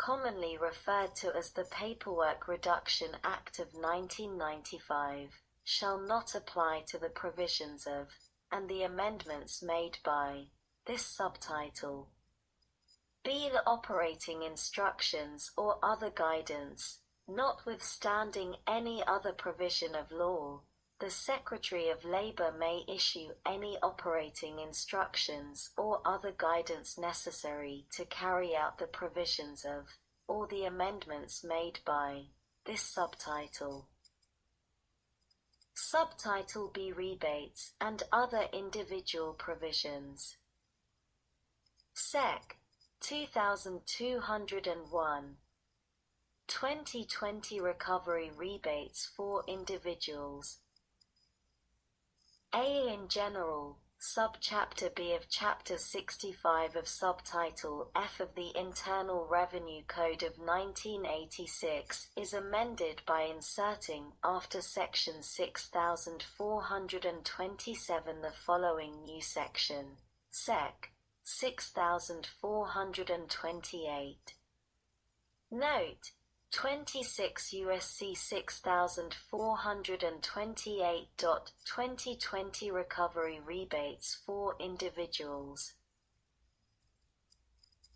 commonly referred to as the Paperwork Reduction Act of 1995, shall not apply to the provisions of, and the amendments made by, this subtitle. B. The operating instructions or other guidance, notwithstanding any other provision of law, the Secretary of Labor may issue any operating instructions or other guidance necessary to carry out the provisions of, or the amendments made by, this subtitle. Subtitle B. Rebates and other individual provisions. Sec. 2201. 2020 Recovery Rebates for Individuals. A. In general, Subchapter B of Chapter 65 of Subtitle F of the Internal Revenue Code of 1986 is amended by inserting, after Section 6427, the following new section. Sec. 6428. Note: 26 U.S.C. 6428. 2020 Recovery Rebates for Individuals.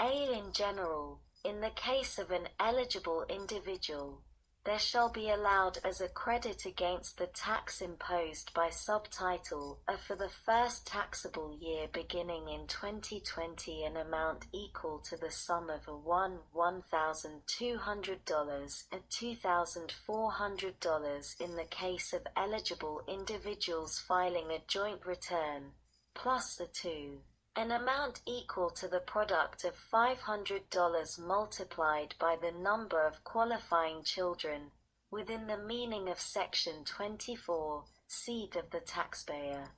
A. In general, in the case of an eligible individual, there shall be allowed as a credit against the tax imposed by subtitle A for the first taxable year beginning in 2020 an amount equal to the sum of $1,200 and $2,400 in the case of eligible individuals filing a joint return, plus a 2. An amount equal to the product of $500 multiplied by the number of qualifying children, within the meaning of Section 24, c of the taxpayer.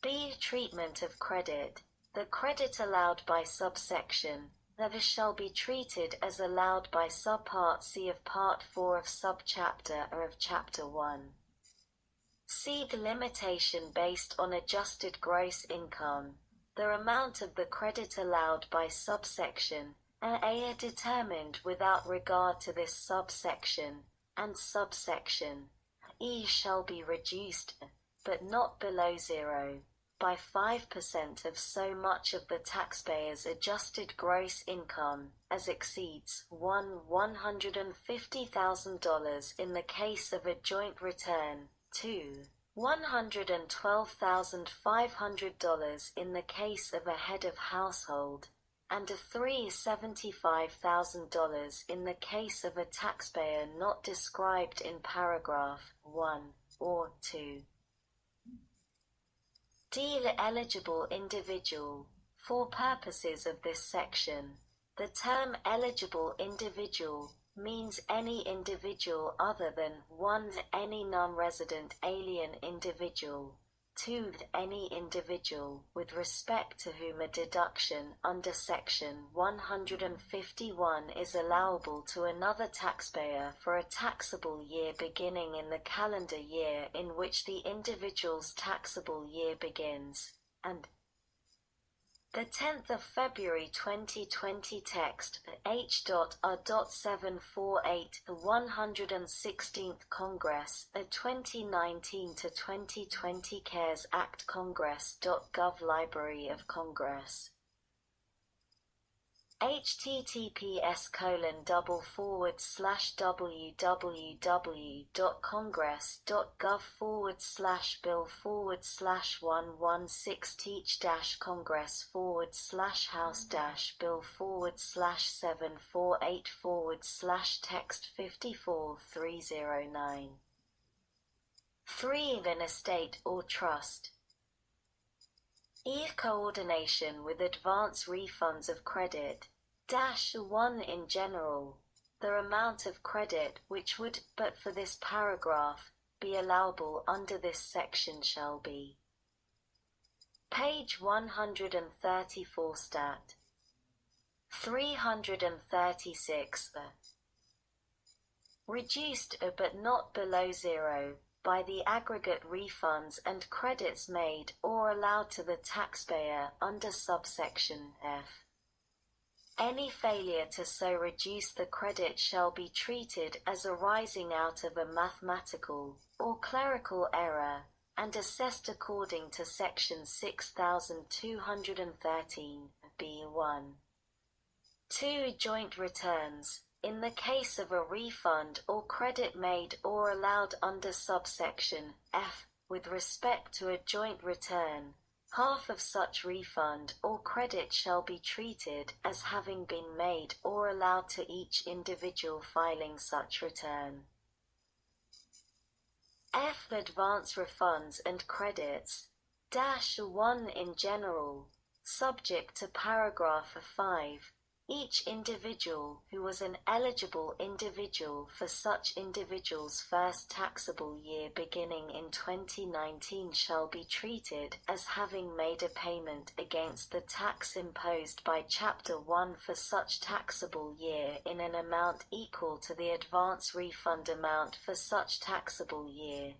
B. Treatment of credit. The credit allowed by subsection, that shall be treated as allowed by Subpart C of Part 4 of Subchapter A of Chapter 1. C. The limitation based on adjusted gross income. The amount of the credit allowed by subsection A are determined without regard to this subsection, and subsection E shall be reduced, but not below 0, by 5% of so much of the taxpayer's adjusted gross income as exceeds $150,000 in the case of a joint return, 2. $112,500 in the case of a head of household, and a $3. $75,000 in the case of a taxpayer not described in paragraph 1 or 2. D. The eligible individual. For purposes of this section, the term eligible individual means any individual other than 1. Any non-resident alien individual, 2. Any individual with respect to whom a deduction under Section 151 is allowable to another taxpayer for a taxable year beginning in the calendar year in which the individual's taxable year begins, and the 10th of February 2020 text H.A.748 the 116th Congress a 2019 to 2020 CARES Act Congress.gov Library of Congress https://www.congress.gov/bill/116-congress/text 54309. 3. An estate or trust. E. Coordination with advance refunds of credit. 1. In general, the amount of credit which would, but for this paragraph, be allowable under this section shall be. Page 134 Stat. 336 reduced but not below 0, by the aggregate refunds and credits made or allowed to the taxpayer under subsection F. Any failure to so reduce the credit shall be treated as arising out of a mathematical or clerical error, and assessed according to Section 6213, B1. 2. Joint returns. In the case of a refund or credit made or allowed under subsection F, with respect to a joint return, half of such refund or credit shall be treated as having been made or allowed to each individual filing such return. F. Advance refunds and credits. 1. In general, subject to paragraph 5, each individual who was an eligible individual for such individual's first taxable year beginning in 2019 shall be treated as having made a payment against the tax imposed by Chapter 1 for such taxable year in an amount equal to the advance refund amount for such taxable year.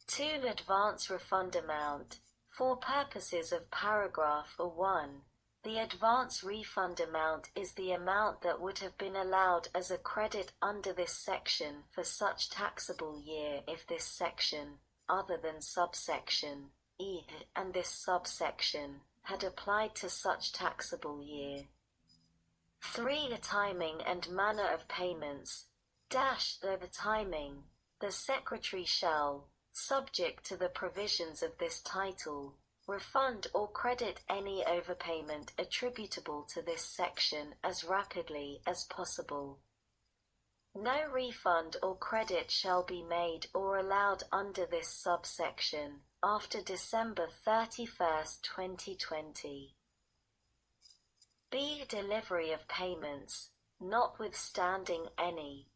2. Advance refund amount. For purposes of paragraph 1, the advance refund amount is the amount that would have been allowed as a credit under this section for such taxable year if this section, other than subsection E and this subsection, had applied to such taxable year. 3. The timing and manner of payments. The timing. The Secretary shall, subject to the provisions of this title, refund or credit any overpayment attributable to this section as rapidly as possible. No refund or credit shall be made or allowed under this subsection after December 31, 2020. B. Delivery of payments, notwithstanding any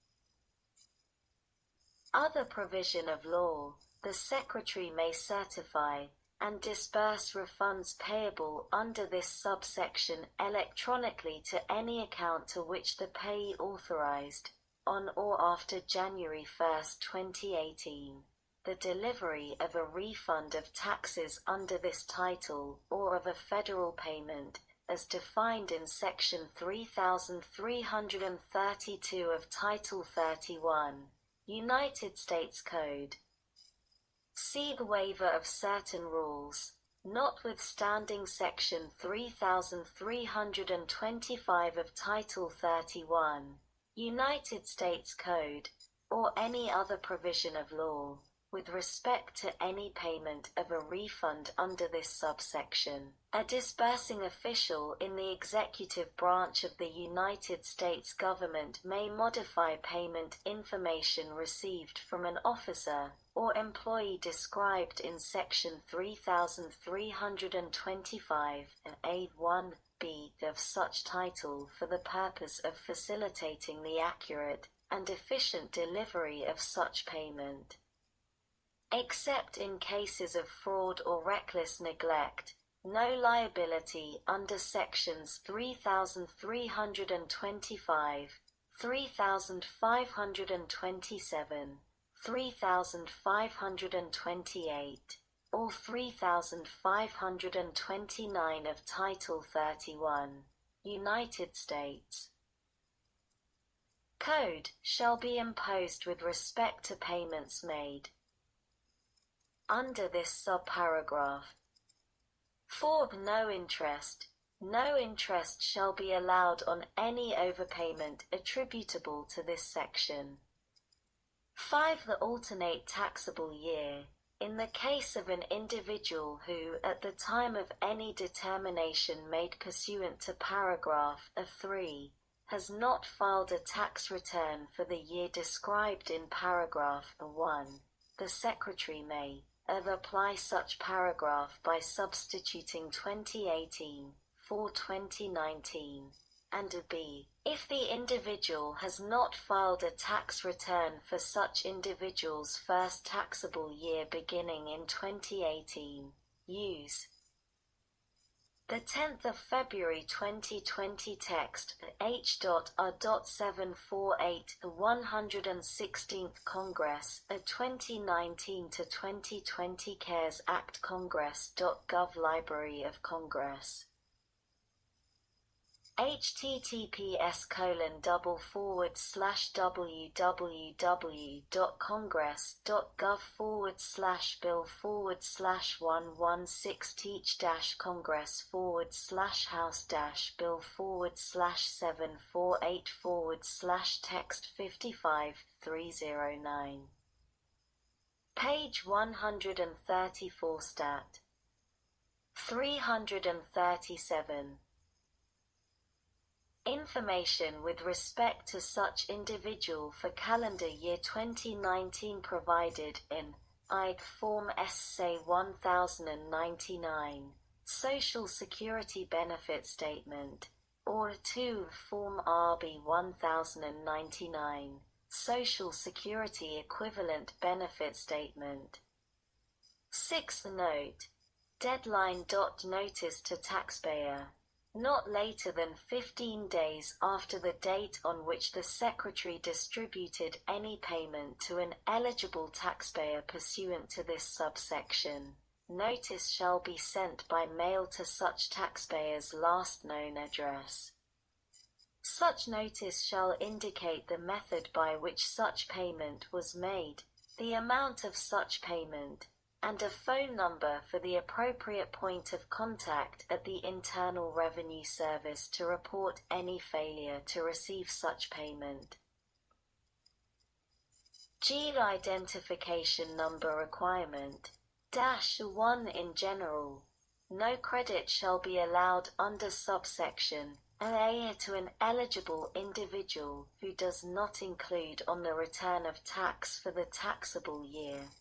other provision of law, the Secretary may certify and disburse refunds payable under this subsection electronically to any account to which the payee authorized, on or after January 1, 2018, the delivery of a refund of taxes under this title or of a federal payment, as defined in Section 3332 of Title 31, United States Code. See the waiver of certain rules, notwithstanding Section 3325 of Title 31, United States Code, or any other provision of law, with respect to any payment of a refund under this subsection. A disbursing official in the executive branch of the United States government may modify payment information received from an officer or employee described in Section 3325 and A1b of such title for the purpose of facilitating the accurate and efficient delivery of such payment. Except in cases of fraud or reckless neglect, no liability under Sections 3325, 3527, 3528, or 3529 of Title 31, United States Code shall be imposed with respect to payments made under this subparagraph. 4. No interest. No interest shall be allowed on any overpayment attributable to this section. 5. The alternate taxable year. In the case of an individual who, at the time of any determination made pursuant to paragraph 3, has not filed a tax return for the year described in paragraph 1, the Secretary may apply such paragraph by substituting 2018 for 2019, and b. If the individual has not filed a tax return for such individual's first taxable year beginning in 2018, use the 10th of February 2020 text H.R.748 the 116th Congress, a 2019 to 2020 CaresAct Congress.gov Library of Congress. https://www.congress.gov/bill/text-congress/116-congress/teach-congress/1 Page 134 Stat. 337. Information with respect to such individual for calendar year 2019 provided in ID Form S-Say 1099, Social Security Benefit Statement, or 2 Form RB 1099, Social Security Equivalent Benefit Statement. 6th Note. Deadline. Notice to taxpayer. Not later than 15 days after the date on which the Secretary distributed any payment to an eligible taxpayer pursuant to this subsection, notice shall be sent by mail to such taxpayer's last known address. Such notice shall indicate the method by which such payment was made, the amount of such payment, and a phone number for the appropriate point of contact at the Internal Revenue Service to report any failure to receive such payment. G. Identification number requirement. -1 in general. No credit shall be allowed under subsection A to an eligible individual who does not include on the return of tax for the taxable year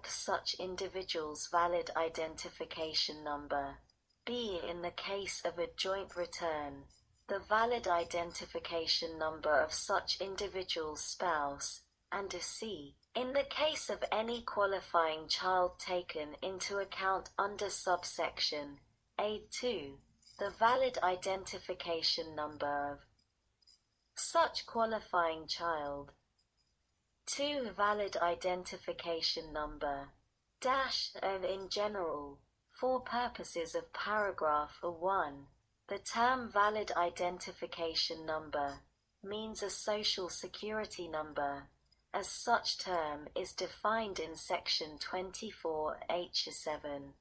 such individual's valid identification number. B. In the case of a joint return, the valid identification number of such individual's spouse, and C. In the case of any qualifying child taken into account under subsection A2, the valid identification number of such qualifying child. 2. Valid identification number. In general, for purposes of paragraph 1, the term valid identification number means a social security number, as such term is defined in section 24H7.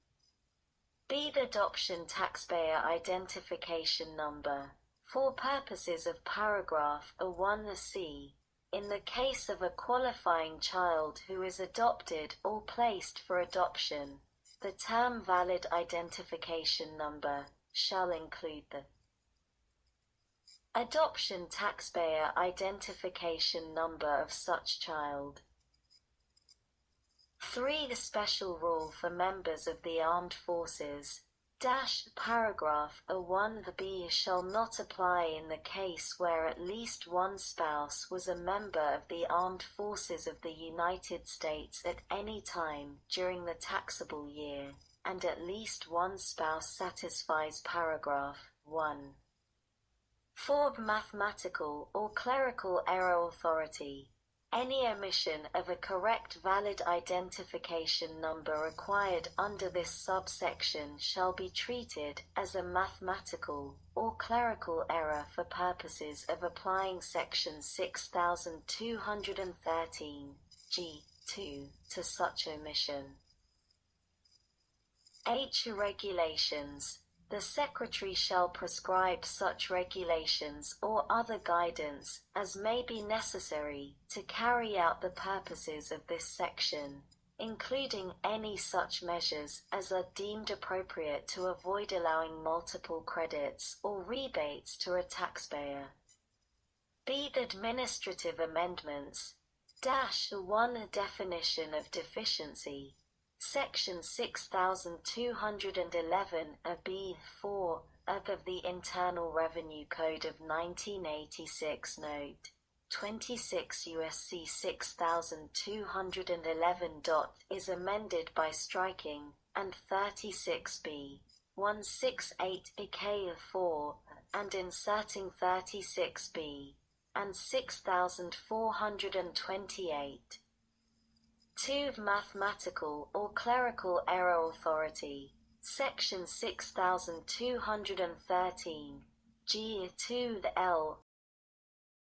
B. The adoption taxpayer identification number, for purposes of paragraph 1c, in the case of a qualifying child who is adopted or placed for adoption, the term valid identification number shall include the adoption taxpayer identification number of such child. 3. The special rule for members of the armed forces. Paragraph 1b shall not apply in the case where at least one spouse was a member of the armed forces of the United States at any time during the taxable year, and at least one spouse satisfies paragraph 1. 4. Mathematical or clerical error authority. Any omission of a correct valid identification number required under this subsection shall be treated as a mathematical or clerical error for purposes of applying section 6213 G2 to such omission. H. Regulations. The Secretary shall prescribe such regulations or other guidance as may be necessary to carry out the purposes of this section, including any such measures as are deemed appropriate to avoid allowing multiple credits or rebates to a taxpayer. B. Administrative amendments. 1. Definition of deficiency. Section 6211 B4 of the Internal Revenue Code of 1986 Note 26 U.S.C. 6211. Is amended by striking, and 36b. 168 K4, and inserting 36b, and 6428. 2. Mathematical or clerical error authority. Section 6213. G to the L